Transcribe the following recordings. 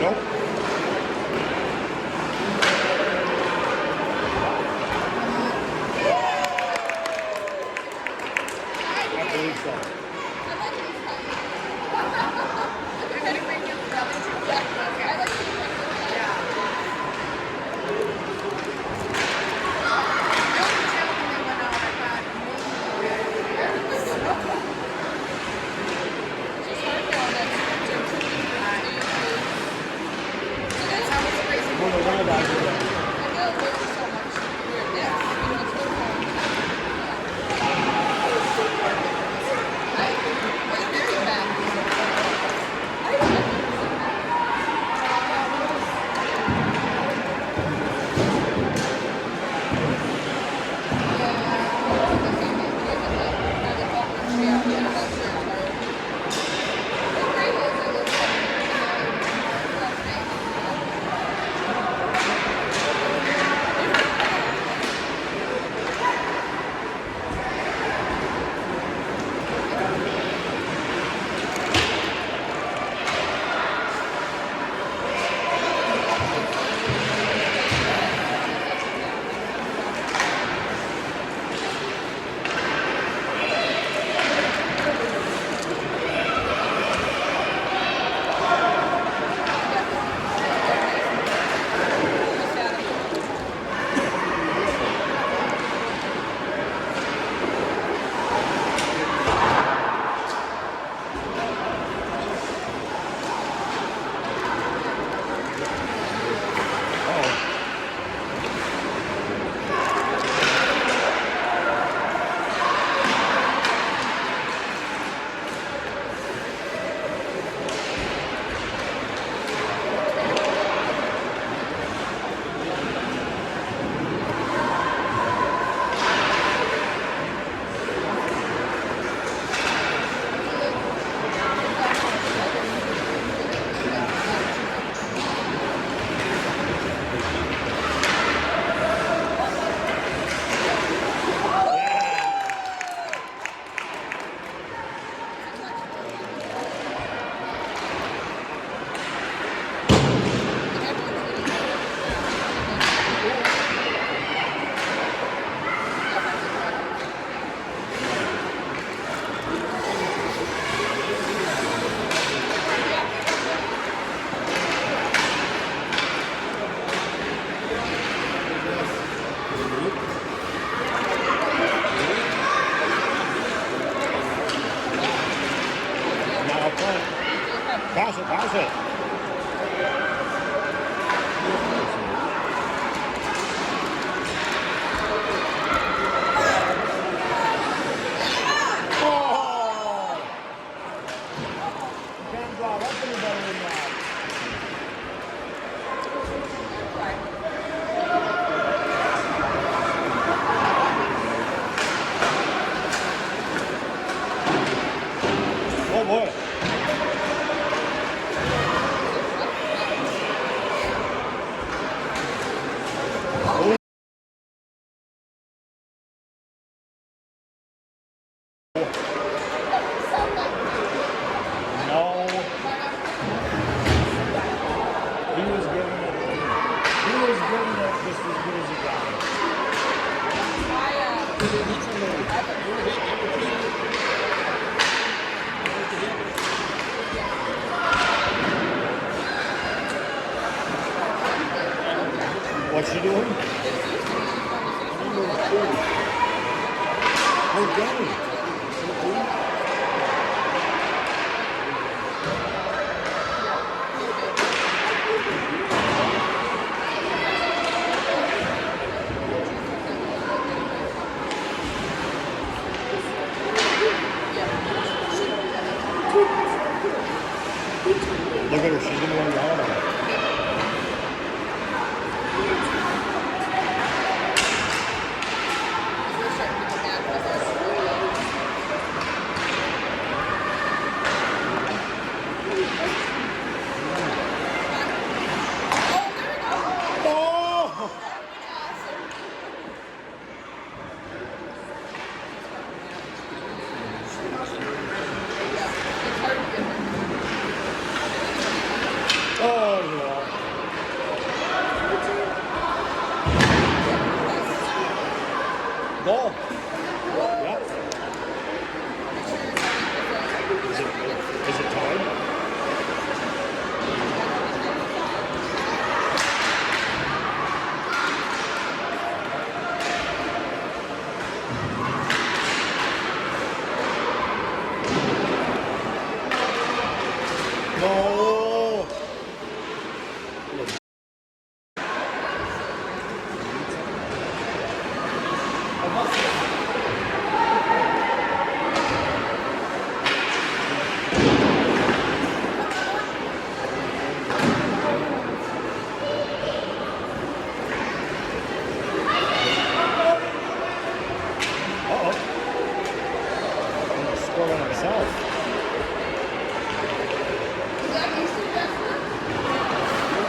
Nope. I believe so. Well, the one guy did that. Now play. Pass it, pass it. Oh! Can't draw up any better than that. Oh boy. No. He was giving it just as good as he got it. What's she doing? Oh, Danny. Look at her, she's gonna run down on it. Oh,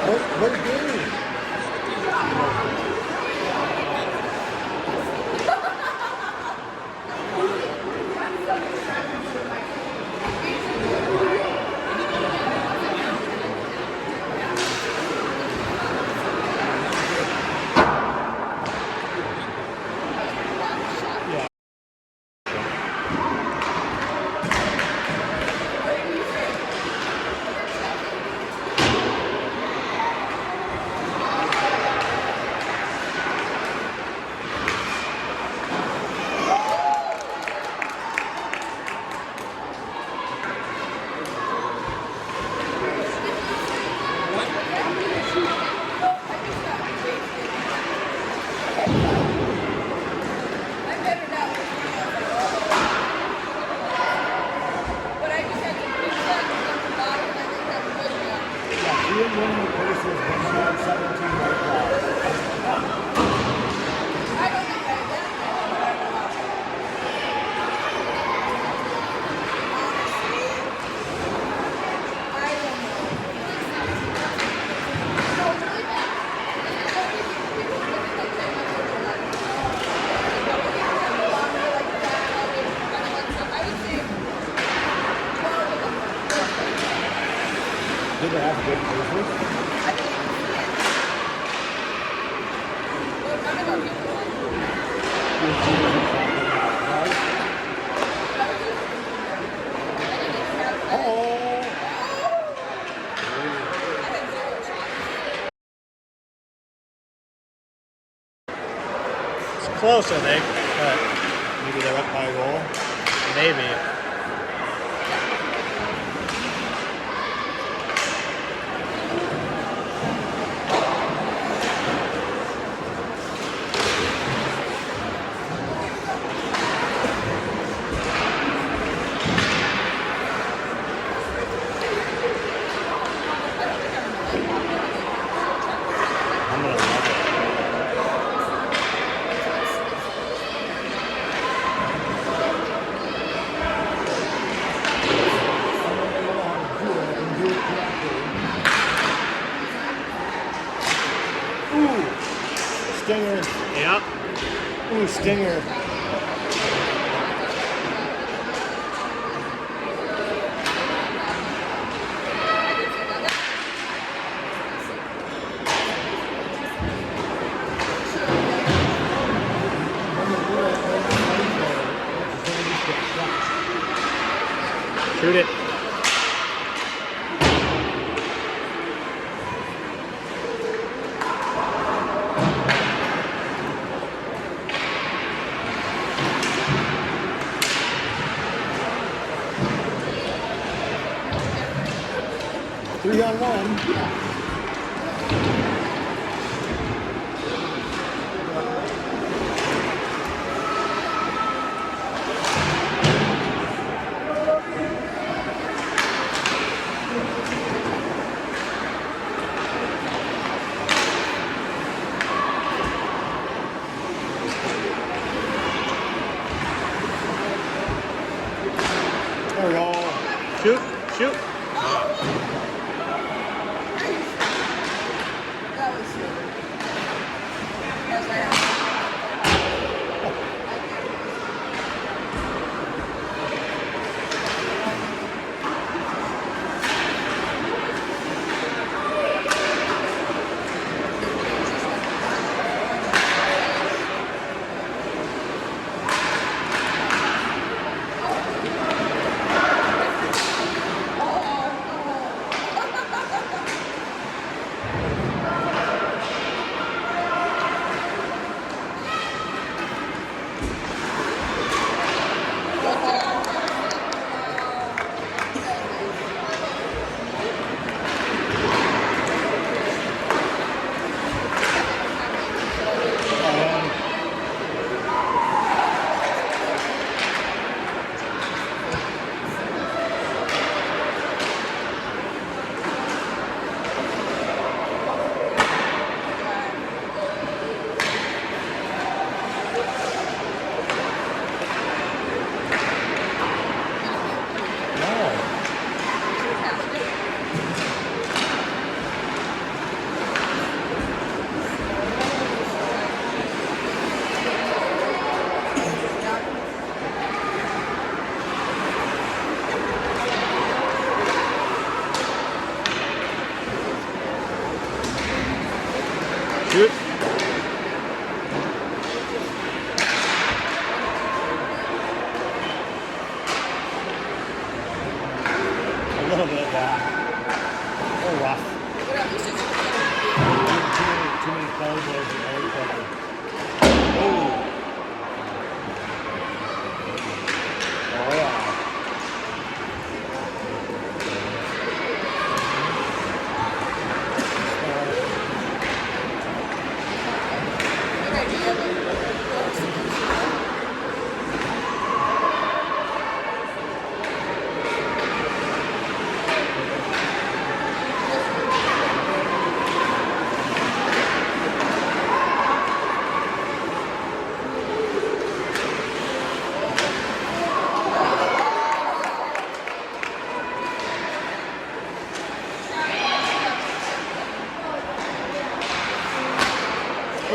What game? Yeah. I'm better now. But I just had to fix that at the bottom and I think that's good now. Yeah, she didn't win the Pacers when she had 17 right balls. I don't think I that much, but I don't know. Honestly, I don't know. No, really bad. So people look at like 10 months older than us. But we get them longer like that, all this kind of like stuff. I would say 12 of them. Did they have good Pacers? I think you can see it. Well, none of our people won. Good teams and champions, right? Uh-oh. It's close, I think, but maybe they're up by a goal. Maybe. I'm gonna love it. Ooh, Stinger. Yep. Ooh, Stinger. Shoot it. Three on one. There we go. Shoot. Shoot. Good. A little bit down. Or rough. But at least it's Too many clothes loads and old cover. Oh. Oh yeah. good idea, but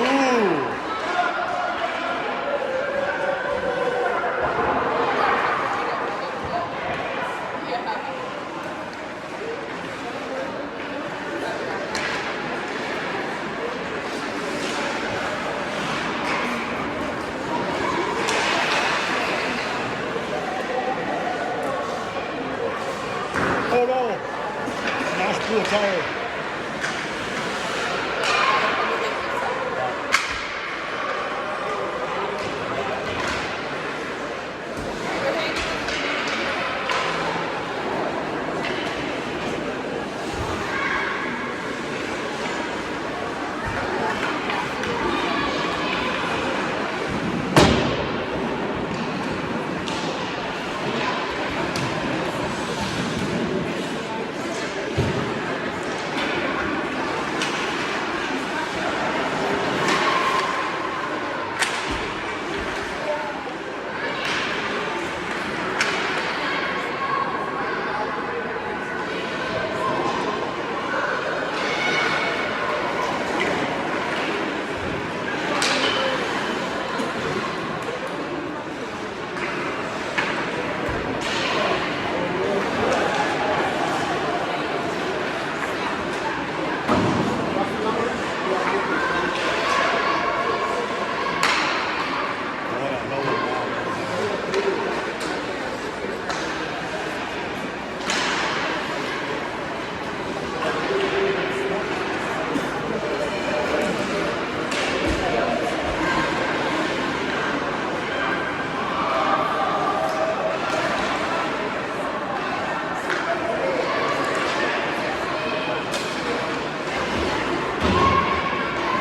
Ooh. Oh no. Nice cool tire.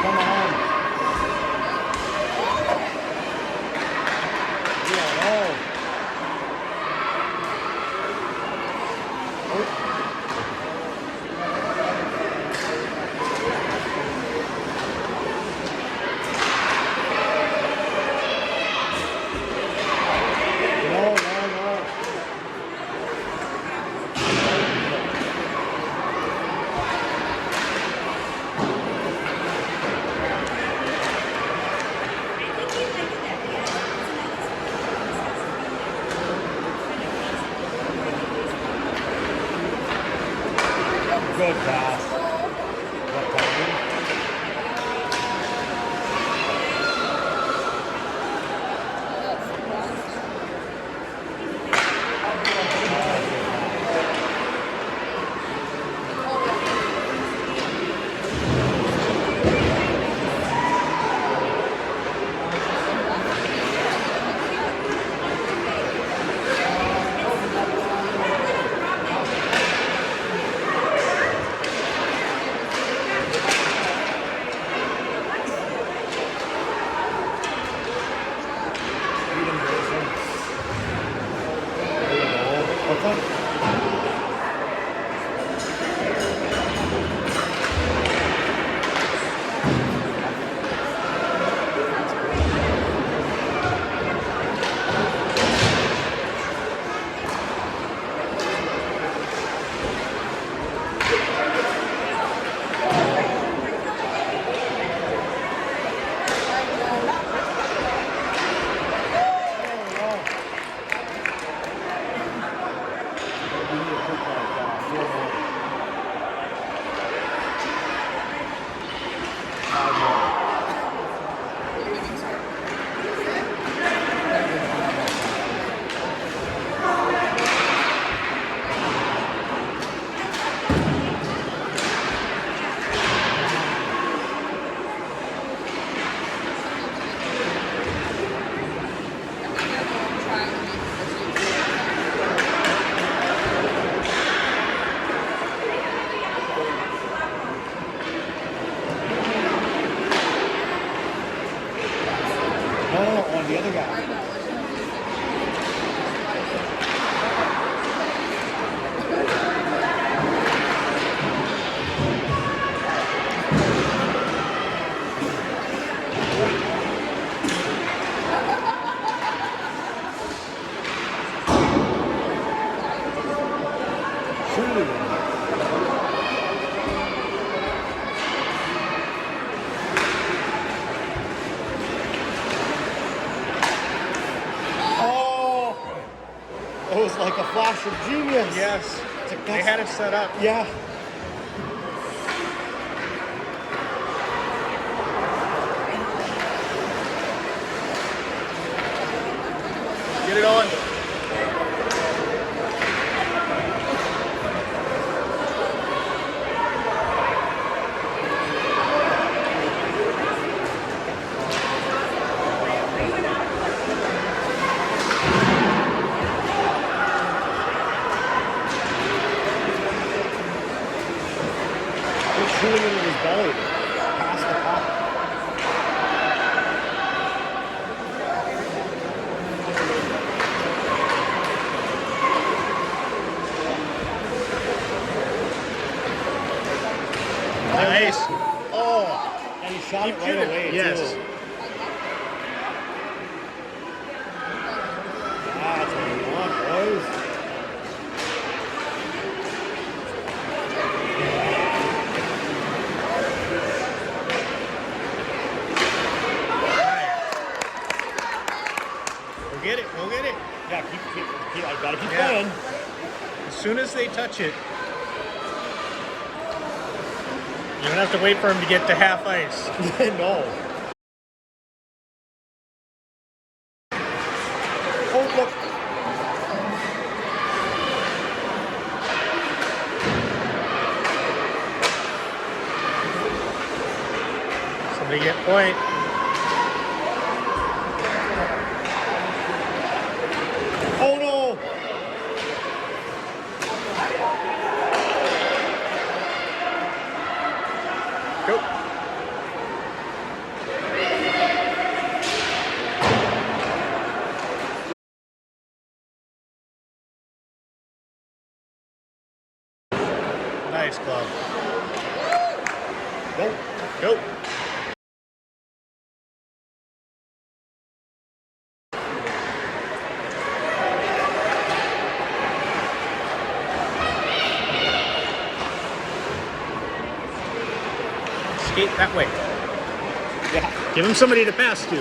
Come on. Yeah, oh. No, no, no. Good pass. What time? That's a genius. Yes. It's like, They had it set up. Yeah. Get it on. He's shooting into his belly. Past the top. Nice. Oh, and he shot it right away, Yes. too. That's what you want, boys. Go get it. Go get it. Yeah, keep I gotta keep Yeah. playing. As soon as they touch it, you don't have to wait for him to get to half ice. No. Oh, look. Somebody get point. Oh, no. Go. Nice glove. Nope. Go. Skate that way. Yeah. Give him somebody to pass to.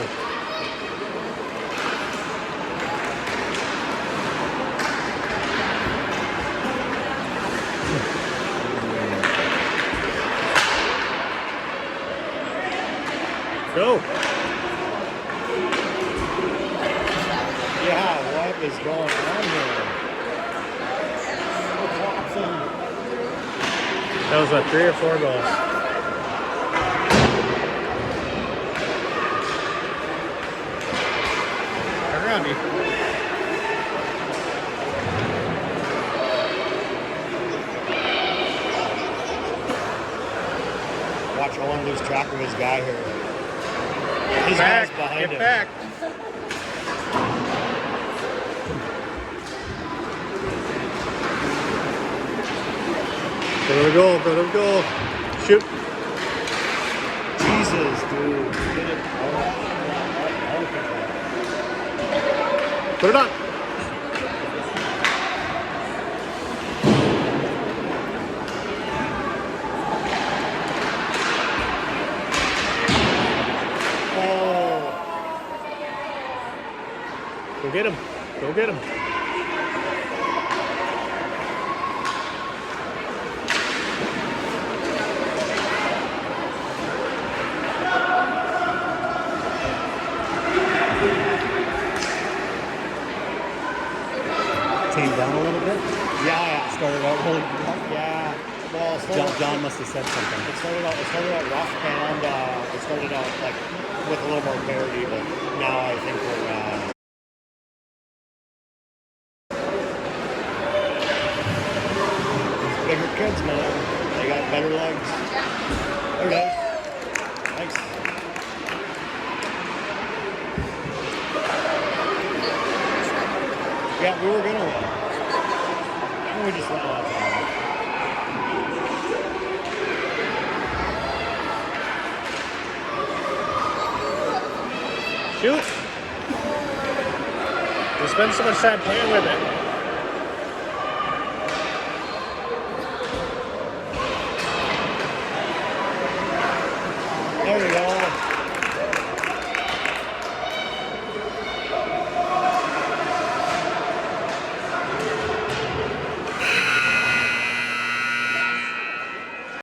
Go. Yeah, what is going on here? That was what, 3 or 4 goals? Turn around, me. Watch Owen lose track of his guy here. His Back. guy's behind Get him. back. Go to goal. Go to goal. Shoot. Jesus, dude. Get it out of control. Put it on. Go get him. Go get him. Came down a little bit. Yeah. Started out really rough. Yeah. Well, it started John must have said something. It started out rough, and it started out like with a little more parity, but now I think we're. These bigger kids, man. They got better legs. There it is. Thanks. Yeah, we were gonna win. And we just went out of time. Shoot. You spend so much time playing with it.